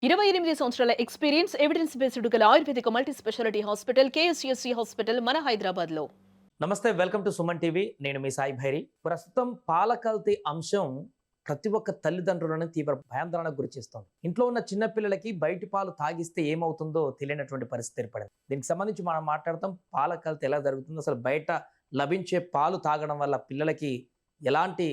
28 సంవత్సరాల experience, evidence based గల ayurvedic multi speciality hospital KSCSC hospital మన హైదరాబాద్‌లో. నమస్తే, వెల్కమ్ టు సుమన్ టీవీ. నేను మీ సాయి భైరి. ప్రస్తుతం పాల కల్తీ అంశం ప్రతి ఒక్క తల్లిదండ్రులను తీవ్ర భయాందోళనకు గురిచేస్తోంది. ఇంట్లో ఉన్న చిన్న పిల్లలకి బయటి పాలు తాగిస్తే ఏమవుతుందో తెలియనటువంటి పరిస్థితి ఏర్పడింది. దీనికి సంబంధించి మనం మాట్లాడతాం. పాల కల్తీ ఎలా జరుగుతుందో, అసలు బయట లభించే పాలు తాగడం వల్ల పిల్లలకి ఎలాంటి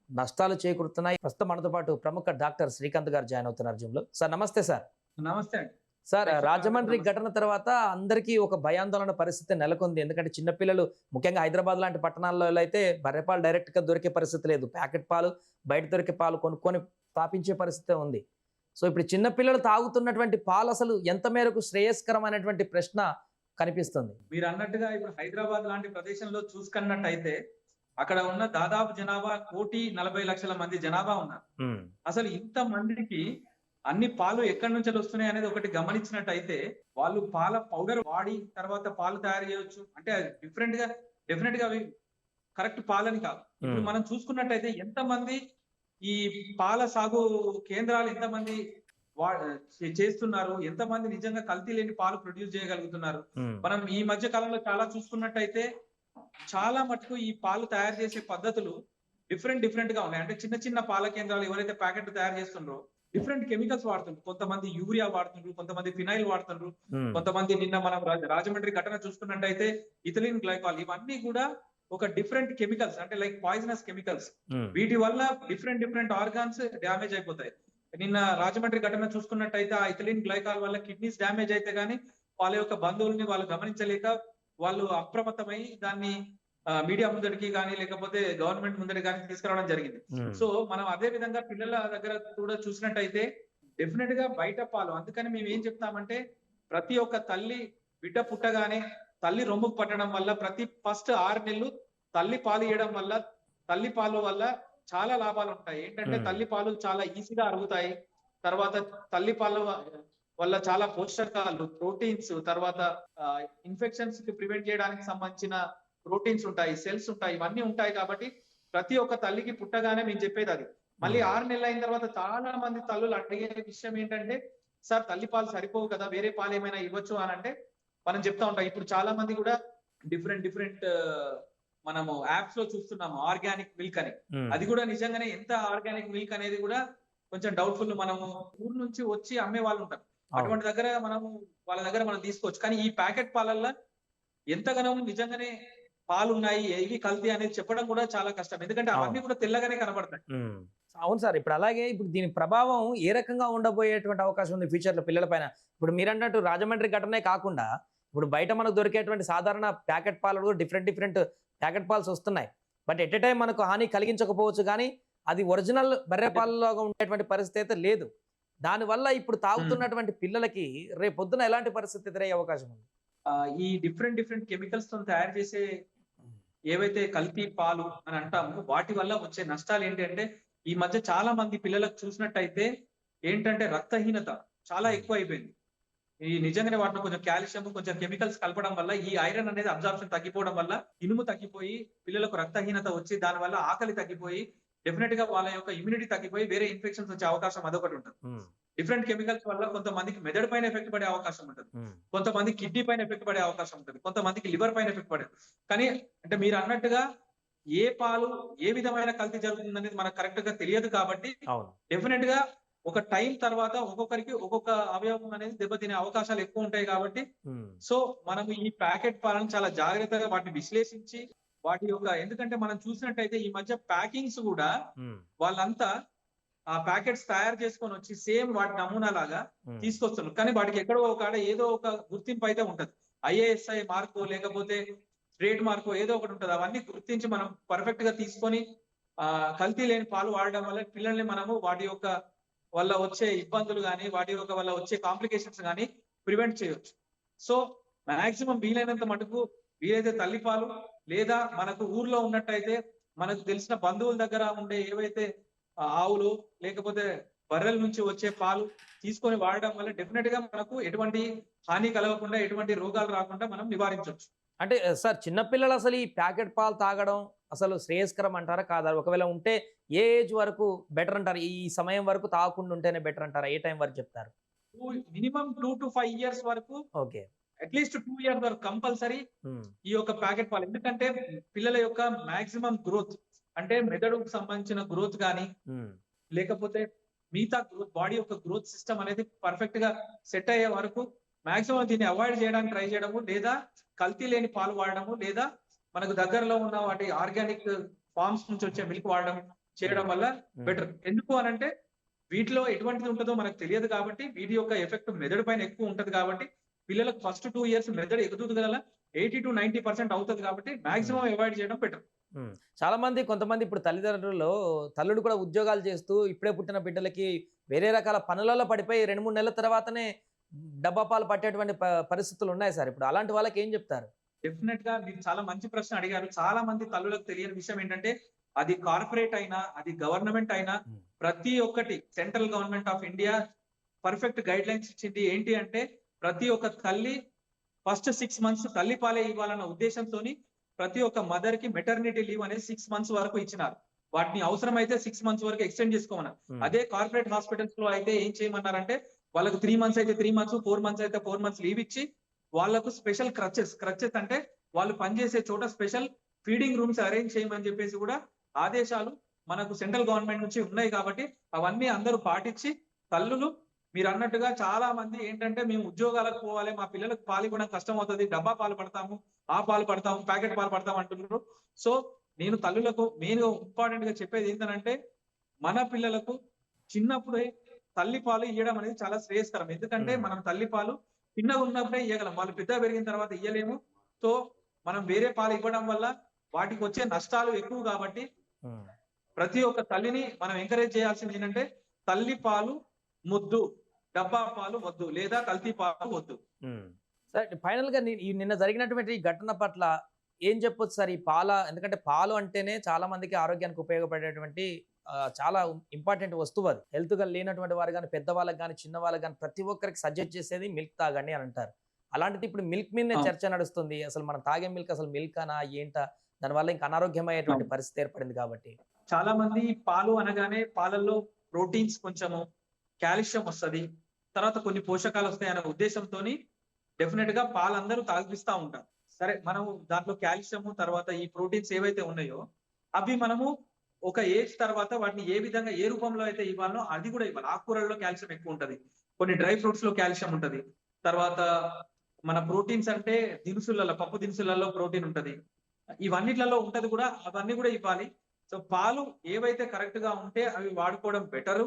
నష్టాలు చేకూరుతున్నాయి. ప్రస్తుతం మనతో పాటు ప్రముఖ డాక్టర్ శ్రీకాంత్ గారు జాయిన్ అవుతున్నారు జూమ్లో. సార్ నమస్తే. సార్ నమస్తే అండి. సార్, ప్రేక్షకులందరికీ రాజమండ్రి నమస్తే. ఘటన తర్వాత అందరికీ ఒక భయాందోళన పరిస్థితి నెలకొంది. ఎందుకంటే చిన్నపిల్లలు, ముఖ్యంగా హైదరాబాద్ లాంటి పట్టణాల్లో అయితే బర్రెపాలు డైరెక్ట్గా దొరికే పరిస్థితి లేదు. ప్యాకెట్ పాలు, బయట దొరికే పాలు కొనుక్కొని స్థాపించే పరిస్థితి ఉంది. సో ఇప్పుడు చిన్నపిల్లలు తాగుతున్నటువంటి పాలు అసలు ఎంత మేరకు శ్రేయస్కరమైనటువంటి ప్రశ్న కనిపిస్తుంది. మీరు అన్నట్టుగా ఇప్పుడు హైదరాబాద్ లాంటి ప్రదేశంలో చూసుకున్నట్టయితే అక్కడ ఉన్న దాదాపు జనాభా 1,40,00,000 మంది జనాభా ఉన్నారు. ఉమ్, అసలు ఇంత మందికి అన్ని పాలు ఎక్కడి నుంచి వస్తున్నాయి అనేది ఒకటి గమనించినట్టయితే, వాళ్ళు పాల పౌడర్ వాడి తర్వాత పాలు తయారు చేయొచ్చు. అంటే డెఫినెట్ గా అవి కరెక్ట్ పాలని కాదు. ఇప్పుడు ఉమ్, మనం చూసుకున్నట్టయితే ఎంతమంది ఈ పాల సాగు కేంద్రాలు ఎంతమంది చేస్తున్నారు, ఎంతమంది నిజంగా కల్తీ లేని పాలు ప్రొడ్యూస్ చేయగలుగుతున్నారు. ఉమ్, మనం ఈ మధ్య కాలంలో చాలా చూసుకున్నట్టయితే చాలా మటుకు ఈ పాలు తయారు చేసే పద్ధతులు డిఫరెంట్ గా ఉన్నాయి. అంటే చిన్న చిన్న పాల కేంద్రాలు ఎవరైతే ప్యాకెట్ తయారు చేస్తుండ్రో డిఫరెంట్ కెమికల్స్ వాడుతుండ్రు. కొంతమంది యూరియా వాడుతుండ్రు, కొంతమంది ఫినైల్ వాడుతుండ్రు, ఉమ్, కొంతమంది నిన్న మనం రాజమండ్రి ఘటన చూసుకున్నట్టయితే ఇథిలిన్ గ్లైకాల్, ఇవన్నీ కూడా ఒక డిఫరెంట్ కెమికల్స్, అంటే లైక్ పాయిజనస్ కెమికల్స్. ఉమ్, వీటి వల్ల డిఫరెంట్ ఆర్గాన్స్ డ్యామేజ్ అయిపోతాయి. నిన్న రాజమండ్రి ఘటన చూసుకున్నట్టయితే ఆ ఇథిలిన్ గ్లైకాల్ వల్ల కిడ్నీస్ డ్యామేజ్ అయితే గానీ వాళ్ళ యొక్క బంధువుల్ని వాళ్ళు గమనించలేక వాళ్ళు అప్రమత్తమై దాన్ని మీడియా ముందడికి కానీ లేకపోతే గవర్నమెంట్ ముందడికి కానీ తీసుకురావడం జరిగింది. ఉమ్, సో మనం అదే విధంగా పిల్లల దగ్గర కూడా చూసినట్టయితే డెఫినెట్ గా బయట పాలు, అందుకని మేము ఏం చెప్తామంటే ప్రతి ఒక్క తల్లి బిడ్డ పుట్టగానే తల్లి రొమ్ముకు పట్టడం వల్ల ప్రతి ఫస్ట్ 6 నెలలు తల్లి పాలు ఇవ్వడం వల్ల, తల్లి పాలు వల్ల చాలా లాభాలు ఉంటాయి. ఏంటంటే తల్లి పాలు చాలా ఈజీగా అరుగుతాయి. తర్వాత తల్లి పాలు వల్ల చాలా పోషకాలు, ప్రోటీన్స్, తర్వాత ఇన్ఫెక్షన్స్ కి ప్రివెంట్ చేయడానికి సంబంధించిన ప్రోటీన్స్ ఉంటాయి, సెల్స్ ఉంటాయి, ఇవన్నీ ఉంటాయి. కాబట్టి ప్రతి ఒక్క తల్లికి పుట్టగానే మేము చెప్పేది అది. మళ్ళీ 6 నెలలు అయిన తర్వాత చాలా మంది తల్లులు అడిగే విషయం ఏంటంటే, సార్ తల్లి పాలు సరిపోవు కదా, వేరే పాలు ఏమైనా ఇవ్వచ్చు అని అంటే మనం చెప్తా ఉంటాం. ఇప్పుడు చాలా మంది కూడా డిఫరెంట్ మనము యాప్స్ లో చూస్తున్నాము ఆర్గానిక్ మిల్క్ అని. ఉమ్, అది కూడా నిజంగానే ఎంత ఆర్గానిక్ మిల్క్ అనేది కూడా కొంచెం డౌట్ఫుల్. మనము ఊరు నుంచి వచ్చి అమ్మే వాళ్ళు ఉంటారు, అటువంటి దగ్గర వాళ్ళ దగ్గర మనం తీసుకోవచ్చు. కానీ ఈ ప్యాకెట్ పాలల్లో ఎంతగానో నిజంగానే పాలు ఉన్నాయి, ఏవి కల్తీ అనేది చెప్పడం కూడా చాలా కష్టం. ఎందుకంటే అవన్నీ అవును. కూడా తెల్లగానే కనబడతాయి. ఉమ్. అవును సార్. ఇప్పుడు అలాగే ఇప్పుడు దీని ప్రభావం ఏ రకంగా ఉండబోయేటువంటి అవకాశం ఉంది ఫ్యూచర్లో పిల్లల పైన? ఇప్పుడు మీరన్నట్టు రాజమండ్రి ఘటనే కాకుండా ఇప్పుడు బయట మనకు దొరికేటువంటి సాధారణ ప్యాకెట్ పాలు కూడా డిఫరెంట్ ప్యాకెట్ పాల్స్ వస్తున్నాయి. బట్ ఎట్ ఎ టైం మనకు హాని కలిగించకపోవచ్చు, కానీ అది ఒరిజినల్ బర్రె పాలలాగా ఉండేటువంటి పరిస్థితి అయితే లేదు. దానివల్ల ఇప్పుడు తాగుతున్నటువంటి పిల్లలకి రేపు పొద్దున ఎలాంటి పరిస్థితి ఎదురయ్యే అవకాశం ఉంది? ఈ డిఫరెంట్ కెమికల్స్ తో తయారు చేసే ఏవైతే కల్తీ పాలు అని అంటామో వాటి వల్ల వచ్చే నష్టాలు ఏంటంటే, ఈ మధ్య చాలా మంది పిల్లలకు చూసినట్టయితే ఏంటంటే రక్తహీనత చాలా ఎక్కువ అయిపోయింది. ఈ నిజంగానే వాటిలో కొంచెం కాల్షియం, కొంచెం కెమికల్స్ కలపడం వల్ల ఈ ఐరన్ అనేది అబ్జార్ప్షన్ తగ్గిపోవడం వల్ల ఇనుము తగ్గిపోయి పిల్లలకు రక్తహీనత వచ్చి దాని వల్ల ఆకలి తగ్గిపోయి డెఫినెట్ గా వాళ్ళ యొక్క ఇమ్యూనిటీ తగ్గిపోయి వేరే ఇన్ఫెక్షన్స్ వచ్చే అవకాశం అదొకటి ఉంటుంది. ఉమ్, డిఫరెంట్ కెమికల్స్ వల్ల కొంతమందికి మెదడు పైన ఎఫెక్ట్ పడే అవకాశం ఉంటుంది, ఉమ్, కొంతమంది కిడ్నీ పైన ఎఫెక్ట్ పడే అవకాశం ఉంటుంది, కొంతమందికి లివర్ పైన ఎఫెక్ట్ పడే. కానీ అంటే మీరు అన్నట్టుగా ఏ పాలు ఏ విధమైన కల్తీ జరుగుతుంది అనేది మనకు కరెక్ట్ గా తెలియదు. కాబట్టి అవును. డెఫినెట్ గా ఒక టైం తర్వాత ఒక్కొక్కరికి ఒక్కొక్క అవయవం అనేది దెబ్బతినే అవకాశాలు ఎక్కువ ఉంటాయి. కాబట్టి ఉమ్, సో మనం ఈ ప్యాకెట్ పాలను చాలా జాగ్రత్తగా వాటిని విశ్లేషించి వాటి యొక్క, ఎందుకంటే మనం చూసినట్టయితే ఈ మధ్య ప్యాకింగ్స్ కూడా ఉమ్, వాళ్ళంతా ఆ ప్యాకెట్స్ తయారు చేసుకొని వచ్చి సేమ్ వాటి నమూనా లాగా ఉమ్, తీసుకొస్తున్నారు. కానీ వాటికి ఎక్కడో ఒక ఏదో ఒక గుర్తింపు అయితే ఉంటది. ఐఏఎస్ఐ మార్కో లేకపోతే ట్రేడ్ మార్కో ఏదో ఒకటి ఉంటది. అవన్నీ గుర్తించి మనం పర్ఫెక్ట్ గా తీసుకొని కల్తీ లేని పాలు వాడడం వల్ల పిల్లల్ని మనము వాటి యొక్క వల్ల వచ్చే ఇబ్బందులు కానీ వాటి యొక్క వల్ల వచ్చే కాంప్లికేషన్స్ కానీ ప్రివెంట్ చేయొచ్చు. సో మాక్సిమం వీలైనంత మటుకు వీలైతే తల్లిపాలు, లేదా మనకు ఊర్లో ఉన్నట్టయితే మనకు తెలిసిన బంధువుల దగ్గర ఉండే ఏవైతే ఆవులు లేకపోతే బర్రెల నుంచి వచ్చే పాలు తీసుకొని వాడడం వల్ల డెఫినెట్ గా మనకు ఎటువంటి హాని కలగకుండా, ఎటువంటి రోగాలు రాకుండా మనం నివారించవచ్చు. అంటే సార్, చిన్నపిల్లలు అసలు ఈ ప్యాకెట్ పాలు తాగడం అసలు శ్రేయస్కరం అంటారా కాదా? ఒకవేళ ఉంటే ఏ ఏజ్ వరకు బెటర్ అంటారు? ఈ సమయం వరకు తాగకుండా ఉంటేనే బెటర్ అంటారా? ఏ టైం వరకు చెప్తారు? మినిమం 2 to 5 ఇయర్స్ వరకు, ఓకే. అట్లీస్ట్ 2 ఇయర్స్ వరకు కంపల్సరీ ఈ యొక్క ప్యాకెట్ పాలు. ఎందుకంటే పిల్లల యొక్క మాక్సిమం గ్రోత్, అంటే మెదడుకు సంబంధించిన గ్రోత్ కానీ లేకపోతే మిగతా గ్రోత్, బాడీ యొక్క గ్రోత్ సిస్టమ్ అనేది పర్ఫెక్ట్ గా సెట్ అయ్యే వరకు మాక్సిమం దీన్ని అవాయిడ్ చేయడానికి ట్రై చేయడము, లేదా కల్తీ లేని పాలు వాడడము, లేదా మనకు దగ్గరలో ఉన్న వాటి ఆర్గానిక్ ఫార్మ్స్ నుంచి వచ్చే మిల్క్ వాడడం చేయడం వల్ల బెటర్. ఎందుకు అనంటే వీటిలో ఎటువంటిది ఉంటుందో మనకు తెలియదు కాబట్టి, వీటి యొక్క ఎఫెక్ట్ మెదడు పైన ఎక్కువ ఉంటది కాబట్టి, పిల్లలకు ఫస్ట్ 2 ఇయర్స్ మెదడు ఎదుగుదల 80 to 90% అవుతుంది కాబట్టి మాక్సిమం అవాయిడ్ చేయడం బెటర్. చాలా మంది, కొంతమంది ఇప్పుడు తల్లులు కూడా ఉద్యోగాలు చేస్తూ ఇప్పుడే పుట్టిన బిడ్డలకి వేరే రకాల పనులలో పడిపోయి 2-3 నెలల తర్వాతనే డబ్బా పాలు పట్టేటువంటి పరిస్థితులు ఉన్నాయి సార్. ఇప్పుడు అలాంటి వాళ్ళకి ఏం చెప్తారు? డెఫినెట్ గా మీరు చాలా మంచి ప్రశ్న అడిగారు. చాలా మంది తల్లులకు తెలియని విషయం ఏంటంటే, అది కార్పొరేట్ అయినా, అది గవర్నమెంట్ అయినా, ప్రతి ఒక్కటి central government of India perfect guide lines ఇచ్చింది. ఏంటి అంటే ప్రతి ఒక్క తల్లి ఫస్ట్ 6 months తల్లి పాలే ఇవ్వాలన్న ఉద్దేశంతోని ప్రతి ఒక్క మదర్ కి మెటర్నిటీ లీవ్ అనేది 6 months వరకు ఇచ్చినారు. వాటిని అవసరమైతే 6 months వరకు ఎక్స్టెండ్ చేసుకోమన్నారు. అదే కార్పొరేట్ హాస్పిటల్స్ లో అయితే ఏం చేయమన్నారంటే, వాళ్ళకు 3 months అయితే 3 months, 4 months అయితే 4 months లీవ్ ఇచ్చి, వాళ్ళకు స్పెషల్ క్రచెస్ అంటే వాళ్ళు పనిచేసే చోట స్పెషల్ ఫీడింగ్ రూమ్స్ అరేంజ్ చేయమని చెప్పేసి కూడా ఆదేశాలు మనకు సెంట్రల్ గవర్నమెంట్ నుంచి ఉన్నాయి. కాబట్టి అవన్నీ అందరూ పాటించి, తల్లులు మీరు అన్నట్టుగా చాలా మంది ఏంటంటే మేము ఉద్యోగాలకు పోవాలి, మా పిల్లలకు పాలు ఇవ్వడం కష్టం అవుతుంది, డబ్బా పాలు పడతాము, ఆ పాలు పడతాము, ప్యాకెట్ పాలు పడతాము అంటున్నారు. సో నేను తల్లులకు మెయిన్ గా ఇంపార్టెంట్ గా చెప్పేది ఏంటంటే, మన పిల్లలకు చిన్నప్పుడే తల్లి పాలు ఇవ్వడం అనేది చాలా శ్రేయస్కరం. ఎందుకంటే మనం తల్లి పాలు చిన్నగా ఉన్నప్పుడే ఇవ్వగలం, వాళ్ళు పెద్ద పెరిగిన తర్వాత ఇవ్వలేము. సో మనం వేరే పాలు ఇవ్వడం వల్ల వాటికి వచ్చే నష్టాలు ఎక్కువ కాబట్టి ప్రతి ఒక్క తల్లిని మనం ఎంకరేజ్ చేయాల్సింది ఏంటంటే, తల్లి పాలు ముద్దు, డబ్బా పాలు వద్దు, లేదా కల్తీ పాలు వద్దు. సార్ ఫైనల్ గా నిన్న జరిగినటువంటి ఈ ఘటన పట్ల ఏం చెప్పొచ్చు సార్? ఈ ఎందుకంటే పాలు అంటేనే చాలా మందికి ఆరోగ్యానికి ఉపయోగపడేటువంటి చాలా ఇంపార్టెంట్ వస్తువు. అది హెల్త్ గా లేనటువంటి వారు కానీ, పెద్దవాళ్ళకి కానీ, చిన్న వాళ్ళకి కానీ ప్రతి ఒక్కరికి సజెస్ట్ చేసేది మిల్క్ తాగండి అని అంటారు. అలాంటిది ఇప్పుడు మిల్క్ మీదనే చర్చ నడుస్తుంది. అసలు మనం తాగే మిల్క్ అసలు మిల్క్ అనా ఏంటా, దానివల్ల ఇంకా అనారోగ్యమయ్యేటువంటి పరిస్థితి ఏర్పడింది కాబట్టి చాలా మంది పాలు అనగానే పాలల్లో ప్రోటీన్స్, కొంచెము కాల్షియం వస్తుంది, తర్వాత కొన్ని పోషకాలు వస్తాయి అనే ఉద్దేశంతో డెఫినెట్ గా పాలు అందరూ తాగిపిస్తా ఉంటారు. సరే, మనము దాంట్లో కాల్షియం తర్వాత ఈ ప్రోటీన్స్ ఏవైతే ఉన్నాయో అవి మనము ఒక ఏజ్ తర్వాత వాటిని ఏ విధంగా ఏ రూపంలో అయితే ఇవ్వాలో అది కూడా ఇవ్వాలి. ఆకుకూరల్లో కాల్షియం ఎక్కువ ఉంటది, కొన్ని డ్రై ఫ్రూట్స్ లో కాల్షియం ఉంటది, తర్వాత మన ప్రోటీన్స్ అంటే దినుసులలో, పప్పు దినుసులలో ప్రోటీన్ ఉంటది, ఇవన్నిట్లలో ఉంటది కూడా, అవన్నీ కూడా ఇవ్వాలి. సో పాలు ఏవైతే కరెక్ట్ గా ఉంటే అవి వాడుకోవడం బెటరు.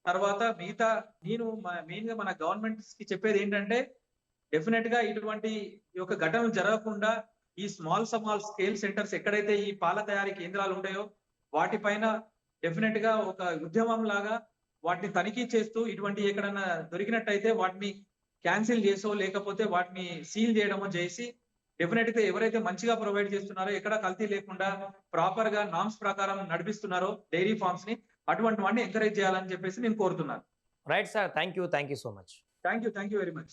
తర్వాత మిగతా నేను మెయిన్ గా మన గవర్నమెంట్స్ కి చెప్పేది ఏంటంటే, డెఫినెట్ గా ఇటువంటి యొక్క ఘటనలు జరగకుండా ఈ స్మాల్ స్కేల్ సెంటర్స్ ఎక్కడైతే ఈ పాల తయారీ కేంద్రాలు ఉంటాయో వాటిపైన డెఫినెట్ గా ఒక ఉద్యమం లాగా వాటిని తనిఖీ చేస్తూ, ఇటువంటి ఎక్కడన్నా దొరికినట్టయితే వాటిని క్యాన్సిల్ చేసో లేకపోతే వాటిని సీల్ చేయడమో చేసి, డెఫినెట్ గా ఎవరైతే మంచిగా ప్రొవైడ్ చేస్తున్నారో, ఎక్కడ కల్తీ లేకుండా ప్రాపర్ గా నామ్స్ ప్రకారం నడిపిస్తున్నారో డైరీ ఫార్మ్స్ ని, అటువంటి వాడిని ఎంకరేజ్ చేయాలని చెప్పేసి నేను కోరుతున్నాను. Right sir, thank you so much. Thank you very much.